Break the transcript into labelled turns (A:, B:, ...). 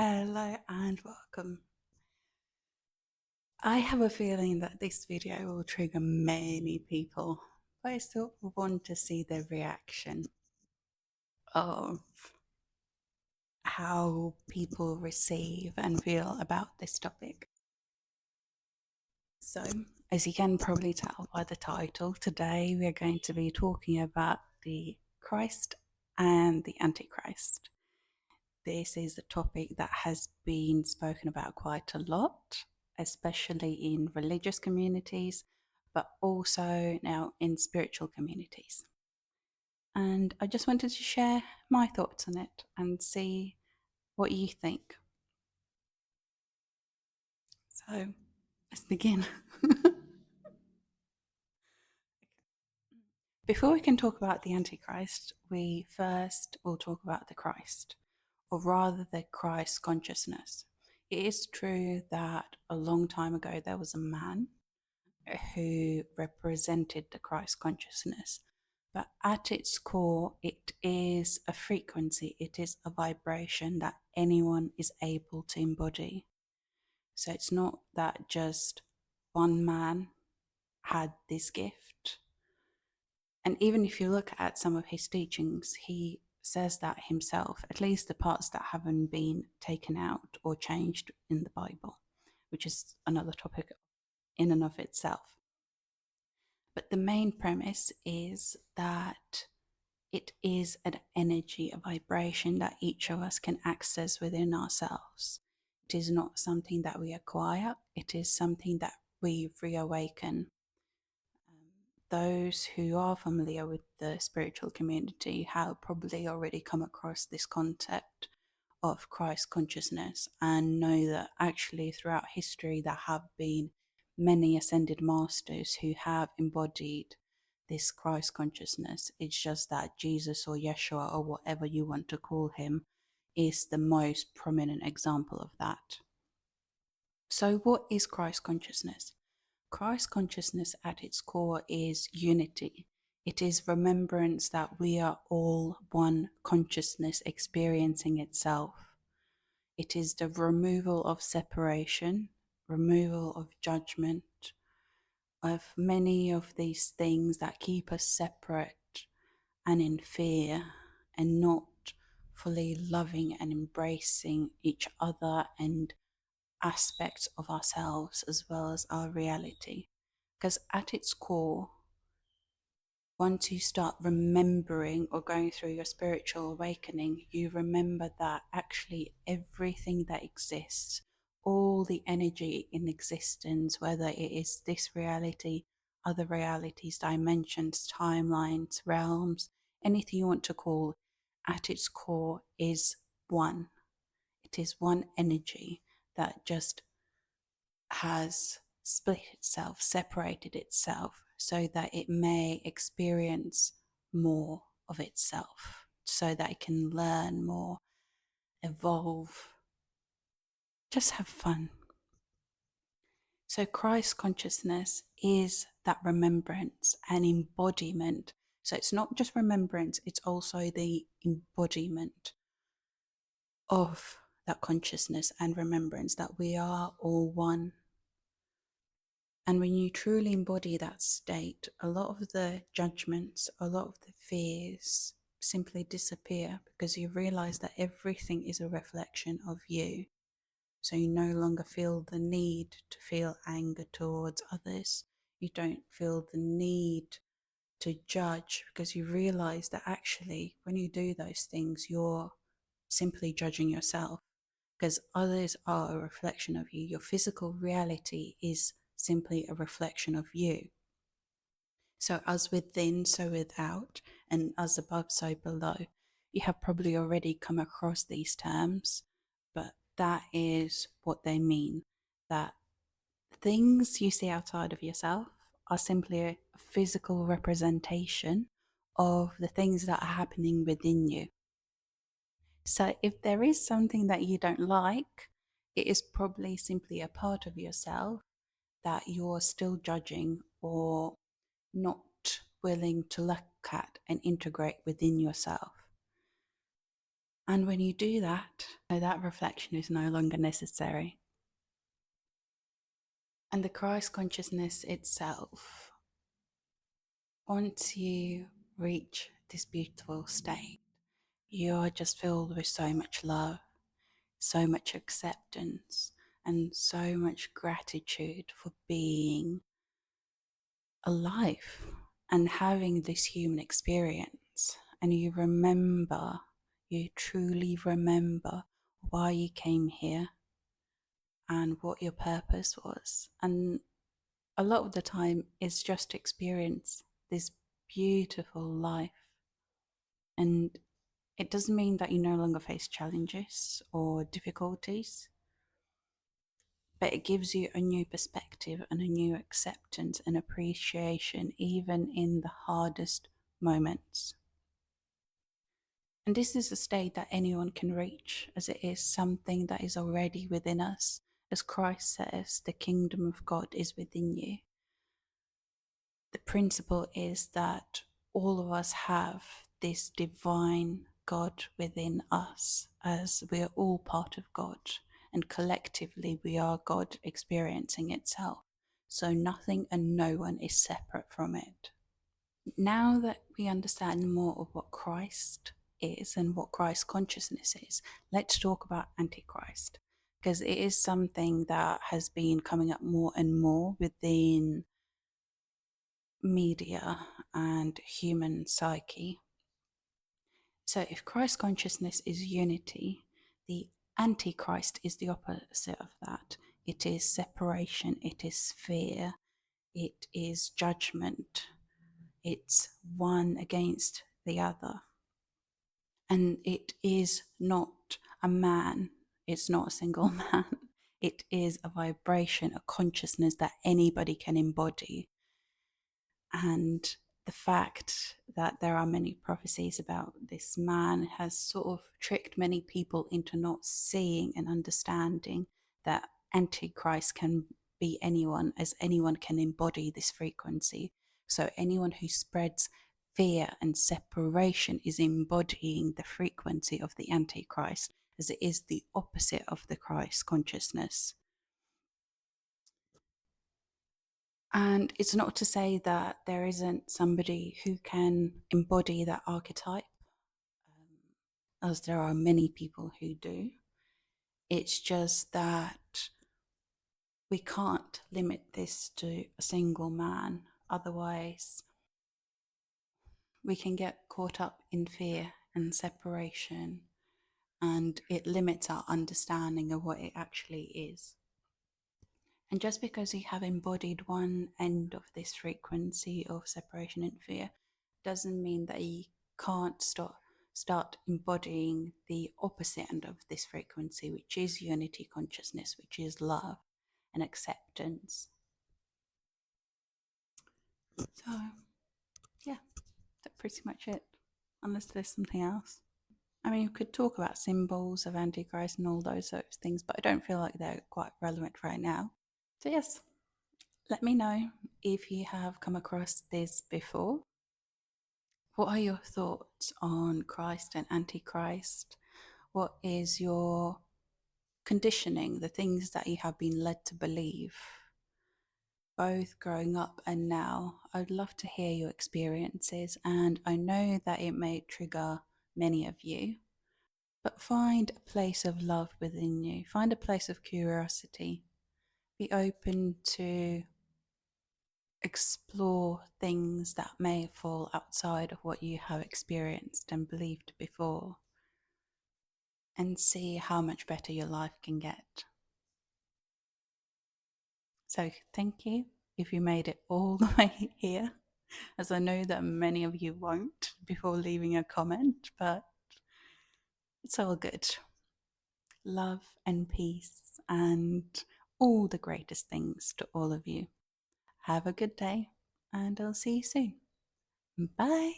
A: Hello and welcome. I have a feeling that this video will trigger many people, but I still want to see their reaction of how people receive and feel about this topic. So, as you can probably tell by the title, today we are going to be talking about the Christ and the Antichrist. This is a topic that has been spoken about quite a lot, especially in religious communities, but also now in spiritual communities. And I just wanted to share my thoughts on it and see what you think. So let's begin. Before we can talk about the Antichrist, we first will talk about the Christ, or rather the Christ consciousness. It is true that a long time ago there was a man who represented the Christ consciousness. But at its core, it is a frequency, it is a vibration that anyone is able to embody. So it's not that just one man had this gift. And even if you look at some of his teachings, he says that himself, at least the parts that haven't been taken out or changed in the Bible, which is another topic in and of itself. But the main premise is that it is an energy, a vibration that each of us can access within ourselves. It is not something that we acquire, it is something that we reawaken. Those who are familiar with the spiritual community have probably already come across this concept of Christ consciousness and know that actually throughout history there have been many ascended masters who have embodied this Christ consciousness. It's just that Jesus or Yeshua or whatever you want to call him is the most prominent example of that. So what is Christ consciousness? Christ consciousness at its core is unity. It is remembrance that we are all one consciousness experiencing itself. It is the removal of separation, removal of judgment, of many of these things that keep us separate and in fear and not fully loving and embracing each other and aspects of ourselves as well as our reality. Because at its core, once you start remembering or going through your spiritual awakening, you remember that actually everything that exists, all the energy in existence, whether it is this reality, other realities, dimensions, timelines, realms, anything you want to call, at its core is one. It is one energy that just has split itself, separated itself, so that it may experience more of itself, so that it can learn more, evolve, just have fun. So Christ consciousness is that remembrance and embodiment. So it's not just remembrance, it's also the embodiment of that consciousness and remembrance that we are all one. And when you truly embody that state, a lot of the judgments, a lot of the fears simply disappear because you realize that everything is a reflection of you. So you no longer feel the need to feel anger towards others. You don't feel the need to judge because you realize that actually when you do those things, you're simply judging yourself because others are a reflection of you. Your physical reality is simply a reflection of you. So as within, so without, and as above, so below. You have probably already come across these terms, but that is what they mean. That things you see outside of yourself are simply a physical representation of the things that are happening within you. So if there is something that you don't like, it is probably simply a part of yourself that you're still judging or not willing to look at and integrate within yourself. And when you do that, that reflection is no longer necessary. And the Christ consciousness itself, once you reach this beautiful state, you are just filled with so much love, so much acceptance, and so much gratitude for being alive and having this human experience. And you truly remember why you came here and what your purpose was. And a lot of the time, it's just to experience this beautiful life. And it doesn't mean that you no longer face challenges or difficulties, but it gives you a new perspective and a new acceptance and appreciation, even in the hardest moments. And this is a state that anyone can reach, as it is something that is already within us. As Christ says, the kingdom of God is within you. The principle is that all of us have this divine God within us, as we are all part of God, and collectively we are God experiencing itself. So nothing and no one is separate from it. Now that we understand more of what Christ is and what Christ consciousness is, let's talk about Antichrist, because it is something that has been coming up more and more within media and human psyche. So if Christ consciousness is unity, the Antichrist is the opposite of that. It is separation, it is fear, it is judgment, it's one against the other. And it is not a man, it's not a single man. It is a vibration, a consciousness that anybody can embody. And the fact that there are many prophecies about this man has sort of tricked many people into not seeing and understanding that Antichrist can be anyone, as anyone can embody this frequency. So anyone who spreads fear and separation is embodying the frequency of the Antichrist, as it is the opposite of the Christ consciousness. And it's not to say that there isn't somebody who can embody that archetype, as there are many people who do. It's just that we can't limit this to a single man. Otherwise, we can get caught up in fear and separation, and it limits our understanding of what it actually is. And just because you have embodied one end of this frequency of separation and fear doesn't mean that you can't start embodying the opposite end of this frequency, which is unity consciousness, which is love and acceptance. So, yeah, that's pretty much it, unless there's something else. I mean, you could talk about symbols of Antichrist and all those sorts of things, but I don't feel like they're quite relevant right now. So, yes, let me know if you have come across this before. What are your thoughts on Christ and Antichrist? What is your conditioning, the things that you have been led to believe, both growing up and now? I'd love to hear your experiences, and I know that it may trigger many of you, but find a place of love within you, find a place of curiosity, be open to explore things that may fall outside of what you have experienced and believed before, and see how much better your life can get. So thank you if you made it all the way here, as I know that many of you won't before leaving a comment, but it's all good. Love and peace and all the greatest things to all of you. Have a good day, and I'll see you soon. Bye.